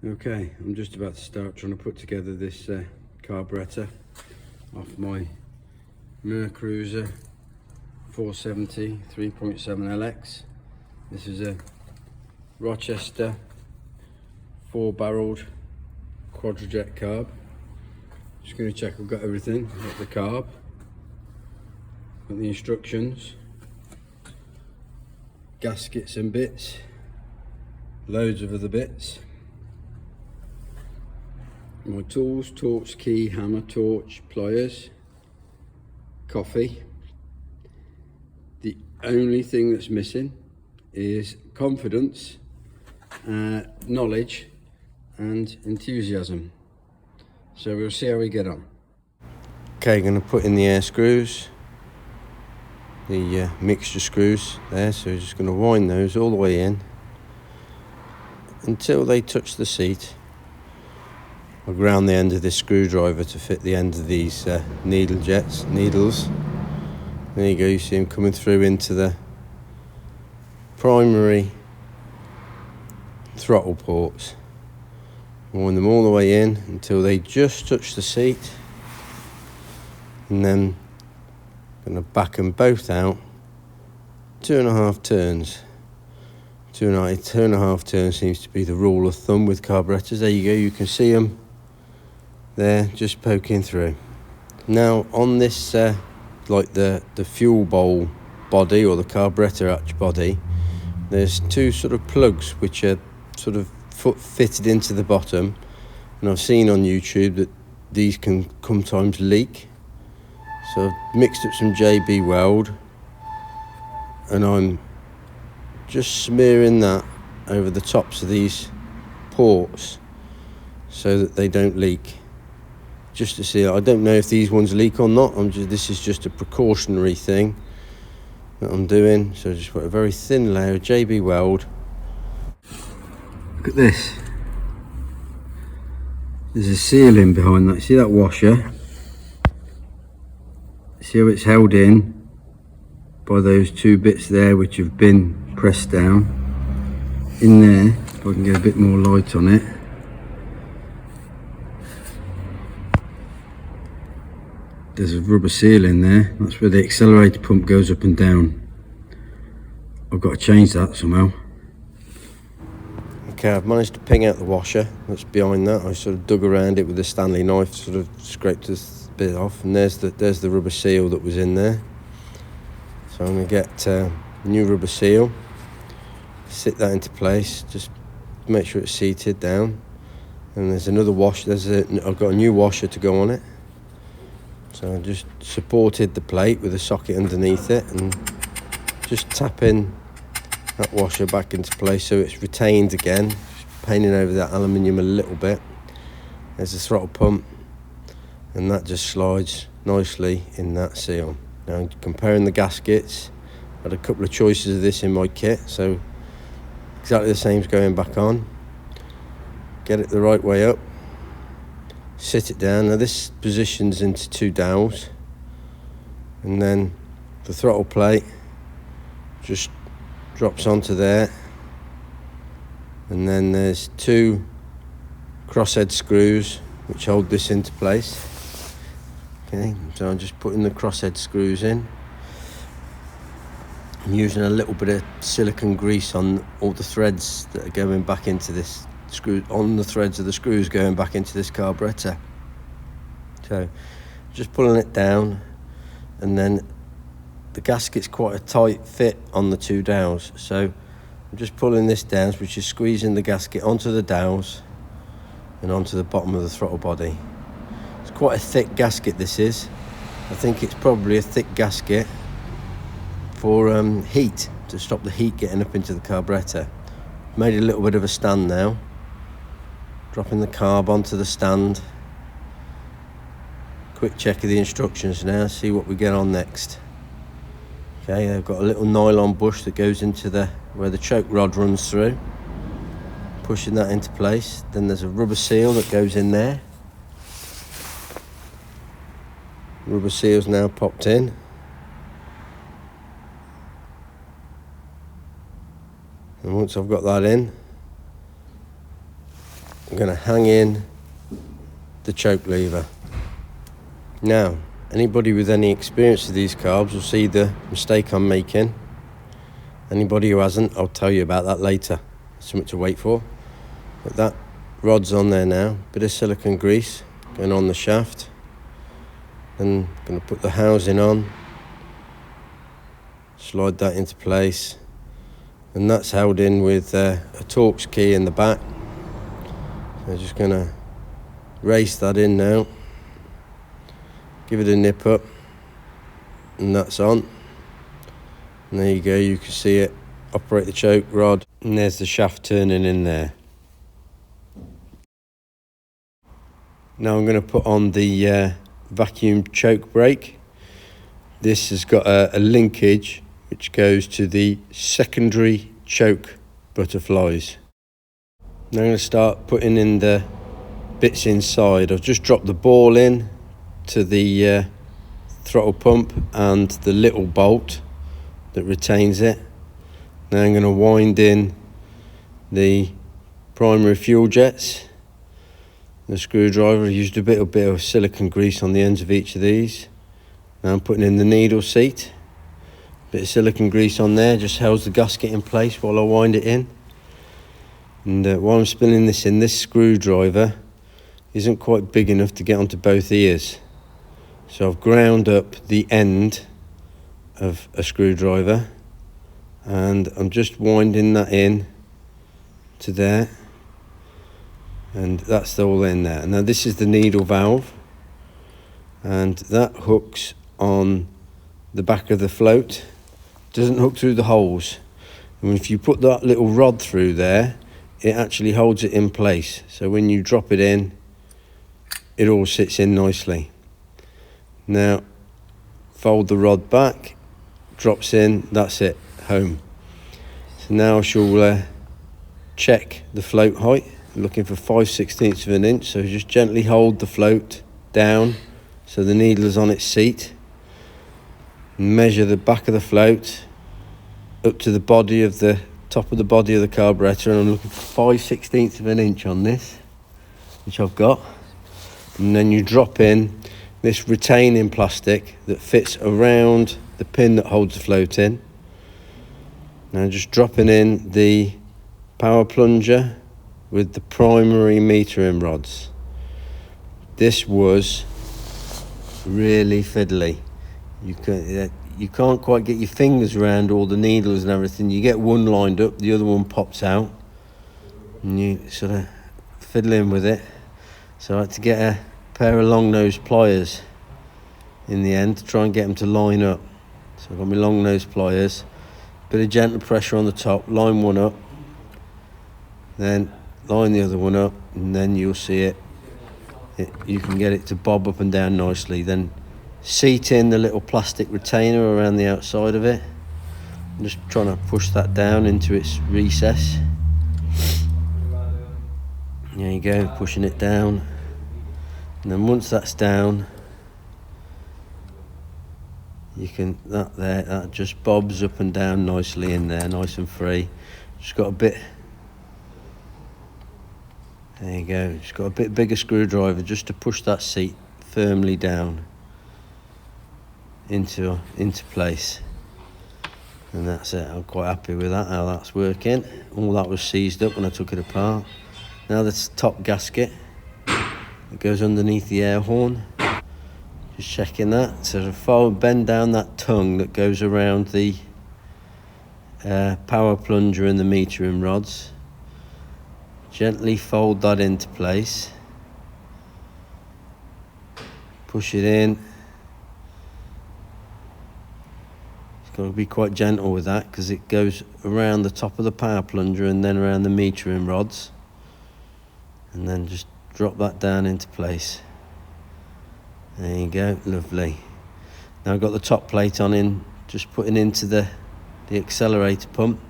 Okay, I'm just about to start trying to put together this carburetor off my Mercruiser 470 3.7 LX. This is a Rochester 4-barreled quadrajet carb. Just going to check I've got everything. Got the carb, got the instructions, gaskets and bits, loads of other bits. My tools: torch, key, hammer, torch, pliers, coffee. The only thing that's missing is confidence, knowledge and enthusiasm. So we'll see how we get on. Okay, going to put in the air screws, the mixture screws there, so we're just going to wind those all the way in until they touch the seat. I'll ground the end of this screwdriver to fit the end of these needles. There you go, you see them coming through into the primary throttle ports. Wind them all the way in until they just touch the seat, and then I'm going to back them both out 2.5 turns. 2.5 turns seems to be the rule of thumb with carburetors. There you go, you can see them there just poking through. Now on this like the fuel bowl body or the carburetor arch body, there's two sort of plugs which are sort of fitted into the bottom, and I've seen on YouTube that these can sometimes leak. So I've mixed up some JB Weld and I'm just smearing that over the tops of these ports so that they don't leak. Just to see, I don't know if these ones leak or not. This is just a precautionary thing that I'm doing. So I just put a very thin layer of JB Weld. Look at this. There's a sealing behind that. See that washer? See how it's held in by those two bits there which have been pressed down in there. If I can get a bit more light on it. There's a rubber seal in there. That's where the accelerator pump goes up and down. I've got to change that somehow. Okay, I've managed to ping out the washer that's behind that. I sort of dug around it with a Stanley knife, sort of scraped this bit off, and there's the rubber seal that was in there. So I'm going to get a new rubber seal, sit that into place, just make sure it's seated down. And there's another washer. I've got a new washer to go on it. So I just supported the plate with a socket underneath it and just tapping that washer back into place so it's retained again, painting over that aluminium a little bit. There's the throttle pump, and that just slides nicely in that seal. Now comparing the gaskets, I had a couple of choices of this in my kit, so exactly the same as going back on. Get it the right way up, sit it down. Now this positions into two dowels, and then the throttle plate just drops onto there, and then there's two crosshead screws which hold this into place. Okay, so I'm just putting the crosshead screws in. I'm using a little bit of silicone grease on all the threads that are going back into this screw, on the threads of the screws going back into this carburetor. So just pulling it down, and then the gasket's quite a tight fit on the two dowels, so I'm just pulling this down, which is squeezing the gasket onto the dowels and onto the bottom of the throttle body. It's quite a thick gasket, this is. I think it's probably a thick gasket for heat, to stop the heat getting up into the carburetor. Made a little bit of a stand now, dropping the carb onto the stand. Quick check of the instructions now, see what we get on next. Okay, I've got a little nylon bush that goes into where the choke rod runs through, pushing that into place. Then there's a rubber seal that goes in there. Rubber seal's now popped in. And once I've got that in, I'm going to hang in the choke lever. Now, anybody with any experience of these carbs will see the mistake I'm making. Anybody who hasn't, I'll tell you about that later. Something to wait for. But that rod's on there now. Bit of silicone grease going on the shaft. Then I'm going to put the housing on. Slide that into place. And that's held in with a Torx key in the back. So I'm just going to race that in now. Give it a nip up. And that's on. And there you go, you can see it. Operate the choke rod. And there's the shaft turning in there. Now I'm going to put on the vacuum choke brake. This has got a linkage which goes to the secondary choke butterflies. Now I'm going to start putting in the bits inside. I've just dropped the ball in to the throttle pump and the little bolt that retains it. Now I'm going to wind in the primary fuel jets. The screwdriver, I used a bit of silicone grease on the ends of each of these. Now I'm putting in the needle seat. Bit of silicone grease on there, just holds the gasket in place while I wind it in. And while I'm spinning this in, this screwdriver isn't quite big enough to get onto both ears. So I've ground up the end of a screwdriver and I'm just winding that in to there. And that's all in there. Now this is the needle valve and that hooks on the back of the float. Doesn't hook through the holes, and if you put that little rod through there, it actually holds it in place, so when you drop it in, it all sits in nicely. Now fold the rod back, drops in, that's it, home. So now I shall check the float height. I'm looking for 5/16 of an inch, so just gently hold the float down so the needle is on its seat. Measure the back of the float up to the body of the top of the body of the carburetor, and I'm looking for 5/16 of an inch on this, which I've got. And then you drop in this retaining plastic that fits around the pin that holds the float in. Now just dropping in the power plunger with the primary metering rods. This was really fiddly. You can't quite get your fingers around all the needles and everything. You get one lined up, the other one pops out, and you sort of fiddle in with it. So I had to get a pair of long nose pliers in the end to try and get them to line up. So I've got my long nose pliers, bit of gentle pressure on the top, line one up, then line the other one up, and then you'll see it. You can get it to bob up and down nicely. Then seat in the little plastic retainer around the outside of it. I'm just trying to push that down into its recess. There you go, pushing it down. And then once that's down, you can, that just bobs up and down nicely in there, nice and free. Just got a bit, there you go, just got a bit bigger screwdriver just to push that seat firmly down into place. And that's it. I'm quite happy with that, how that's working. All that was seized up when I took it apart. Now this top gasket that goes underneath the air horn, just checking that. So bend down that tongue that goes around the power plunger and the metering rods. Gently fold that into place. Push it in. Got to be quite gentle with that because it goes around the top of the power plunger and then around the metering rods, and then just drop that down into place. There you go, lovely. Now I've got the top plate on in, just putting into the accelerator pump.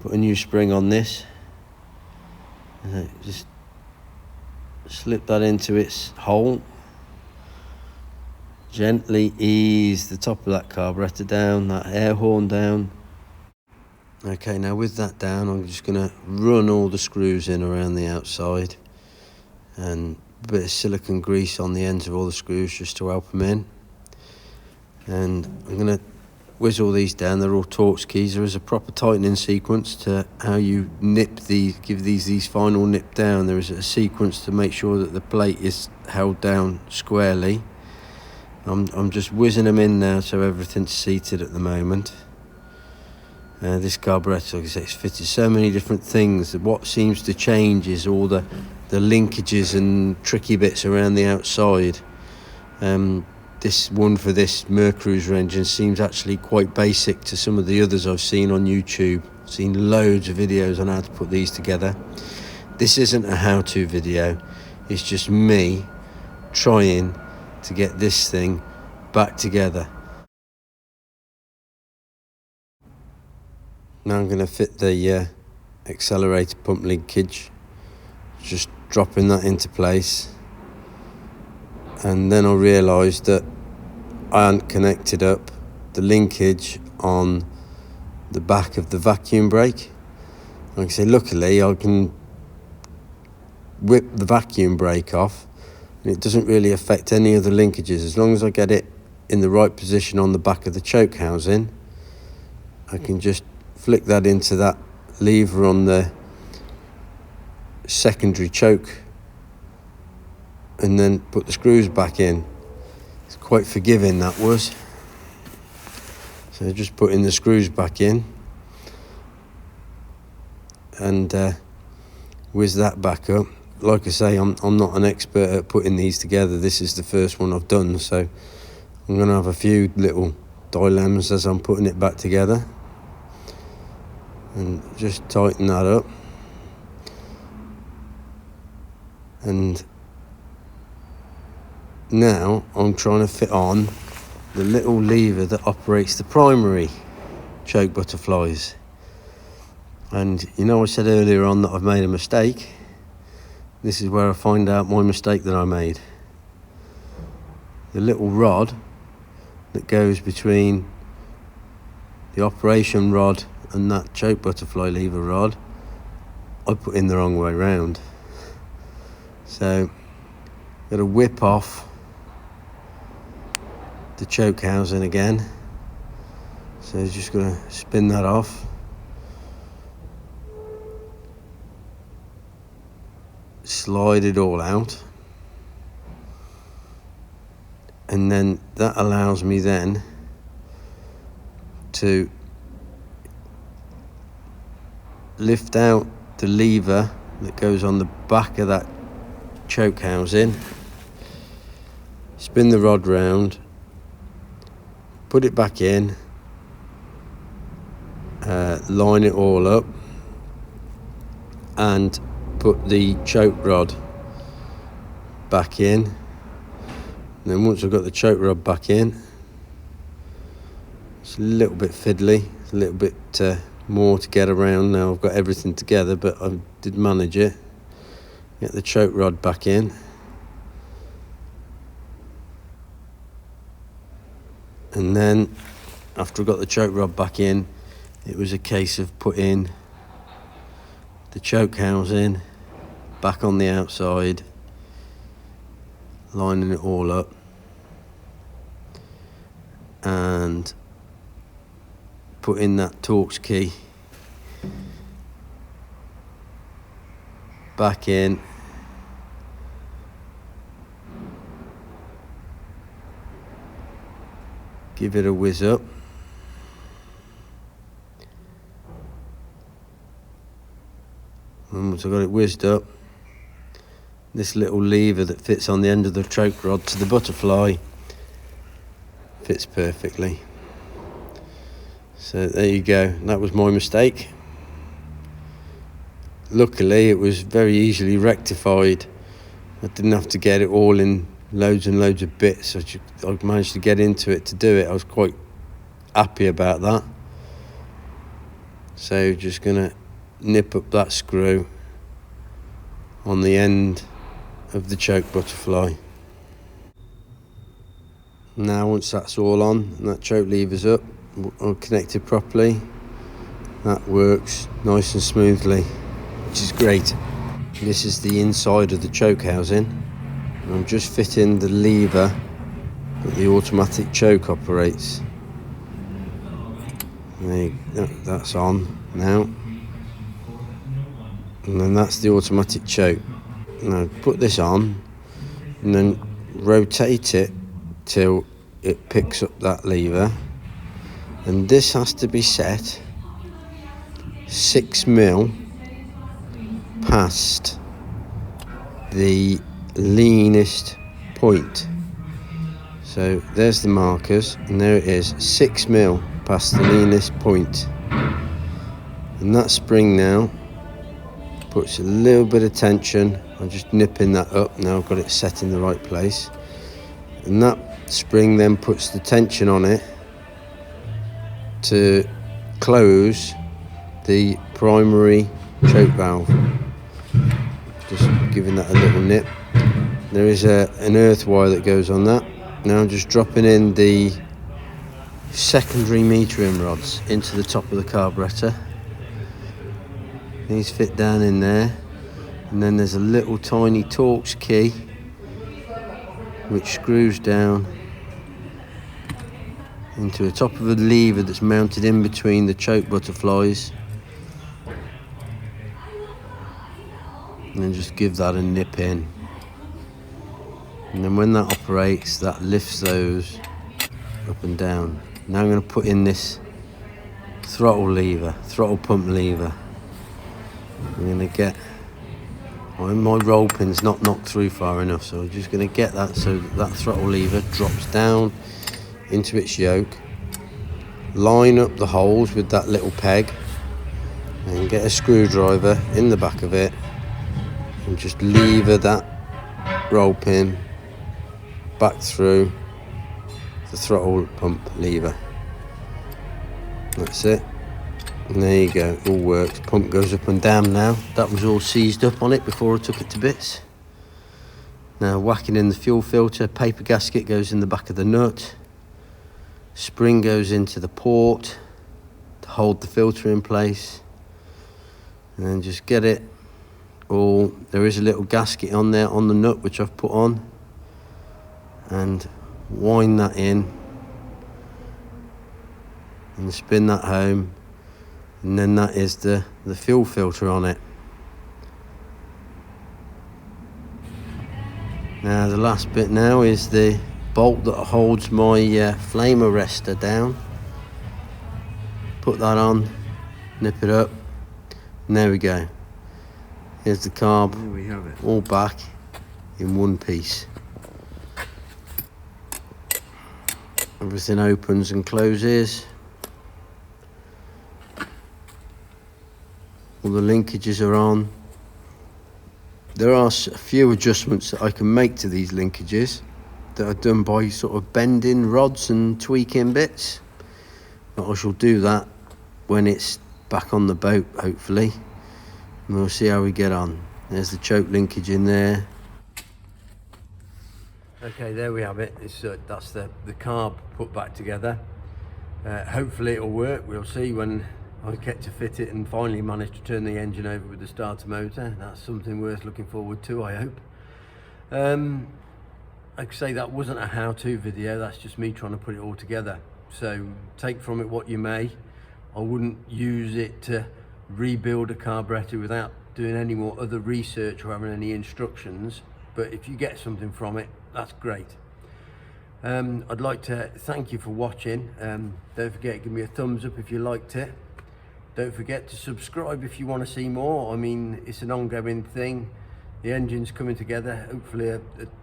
Put a new spring on this, and just slip that into its hole. Gently ease the top of that carburetor down, that air horn down. Okay, now with that down, I'm just going to run all the screws in around the outside, and a bit of silicone grease on the ends of all the screws just to help them in. And I'm going to whiz all these down. They're all Torx keys. There is a proper tightening sequence to how you nip these, give these final nip down. There is a sequence to make sure that the plate is held down squarely. I'm just whizzing them in now so everything's seated at the moment. This carburettor, like I say, it's fitted so many different things. What seems to change is all the linkages and tricky bits around the outside. This one for this Mercruiser engine seems actually quite basic to some of the others I've seen on YouTube. I've seen loads of videos on how to put these together. This isn't a how-to video, it's just me trying to get this thing back together. Now I'm going to fit the accelerator pump linkage, just dropping that into place, and then I realised that I hadn't connected up the linkage on the back of the vacuum brake. Like I say, luckily I can whip the vacuum brake off and it doesn't really affect any of the linkages. As long as I get it in the right position on the back of the choke housing, I can just flick that into that lever on the secondary choke and then put the screws back in. It's quite forgiving, that was. So just putting the screws back in and whiz that back up. Like I say, I'm not an expert at putting these together. This is the first one I've done, so I'm going to have a few little dilemmas as I'm putting it back together. And just tighten that up. And now I'm trying to fit on the little lever that operates the primary choke butterflies. And you know, I said earlier on that I've made a mistake. This is where I find out my mistake that I made. The little rod that goes between the operation rod and that choke butterfly lever rod, I put in the wrong way round. So got to whip off the choke housing again. So just going to spin that off. Slide it all out. And then that allows me then to lift out the lever that goes on the back of that choke housing, spin the rod round, put it back in, line it all up, and put the choke rod back in. And then once I've got the choke rod back in, it's a little bit fiddly, it's a little bit more to get around. Now I've got everything together, but I did manage it. Get the choke rod back in, and then after I got the choke rod back in, it was a case of putting the choke housing back on the outside, lining it all up, and putting that Torx key back in, give it a whiz up, and once I've got it whizzed up, this little lever that fits on the end of the choke rod to the butterfly fits perfectly. So there you go, that was my mistake. Luckily it was very easily rectified. I didn't have to get it all in loads and loads of bits. I managed to get into it to do it. I was quite happy about that. So just gonna nip up that screw on the end of the choke butterfly. Now once that's all on and that choke lever's up, all connected properly, that works nice and smoothly, which is great. This is the inside of the choke housing. I'm just fitting the lever that the automatic choke operates. That's on now, and then that's the automatic choke. Now put this on and then rotate it till it picks up that lever, and this has to be set 6 mil past the leanest point. So there's the markers, and there it is, 6 mil past the leanest point. And that spring now puts a little bit of tension. I'm just nipping that up now. I've got it set in the right place, and that spring then puts the tension on it to close the primary choke valve. Just giving that a little nip. There is an earth wire that goes on that. Now I'm just dropping in the secondary metering rods into the top of the carburetor. These fit down in there, and then there's a little tiny Torx key which screws down into the top of a lever that's mounted in between the choke butterflies, and then just give that a nip in, and then when that operates, that lifts those up and down. Now I'm going to put in this throttle pump lever. I'm going to get my roll pin's not knocked through far enough, so I'm just going to get that so that throttle lever drops down into its yoke, line up the holes with that little peg, and get a screwdriver in the back of it and just lever that roll pin back through the throttle pump lever. That's it, and there you go, it all works. Pump goes up and down now. That was all seized up on it before I took it to bits. Now whacking in the fuel filter, paper gasket goes in the back of the nut, spring goes into the port to hold the filter in place, and then just get it all. There is a little gasket on there on the nut which I've put on, and wind that in and spin that home, and then that is the fuel filter on it. Now the last bit now is the bolt that holds my flame arrestor down. Put that on, nip it up, and there we go. Here's the carb, there we have it, all back in one piece. Everything opens and closes. All the linkages are on. There are a few adjustments that I can make to these linkages that are done by sort of bending rods and tweaking bits, but I shall do that when it's back on the boat, hopefully, and we'll see how we get on. There's the choke linkage in there. Okay, there we have it. That's the carb put back together. Hopefully it'll work. We'll see when I get to fit it and finally manage to turn the engine over with the starter motor. That's something worth looking forward to, I hope. Like I say, that wasn't a how-to video, that's just me trying to put it all together. So take from it what you may. I wouldn't use it to rebuild a carburetor without doing any more other research or having any instructions, but if you get something from it, that's great. I'd like to thank you for watching. Don't forget, give me a thumbs up if you liked it. Don't forget to subscribe if you want to see more. I mean, it's an ongoing thing. The engine's coming together, hopefully a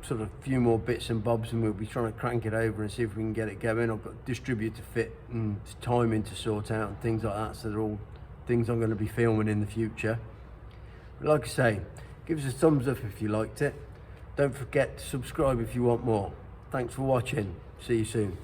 sort of few more bits and bobs, and we'll be trying to crank it over and see if we can get it going. I've got distributor fit and timing to sort out and things like that, so they're all things I'm going to be filming in the future. But like I say, give us a thumbs up if you liked it. Don't forget to subscribe if you want more. Thanks for watching. See you soon.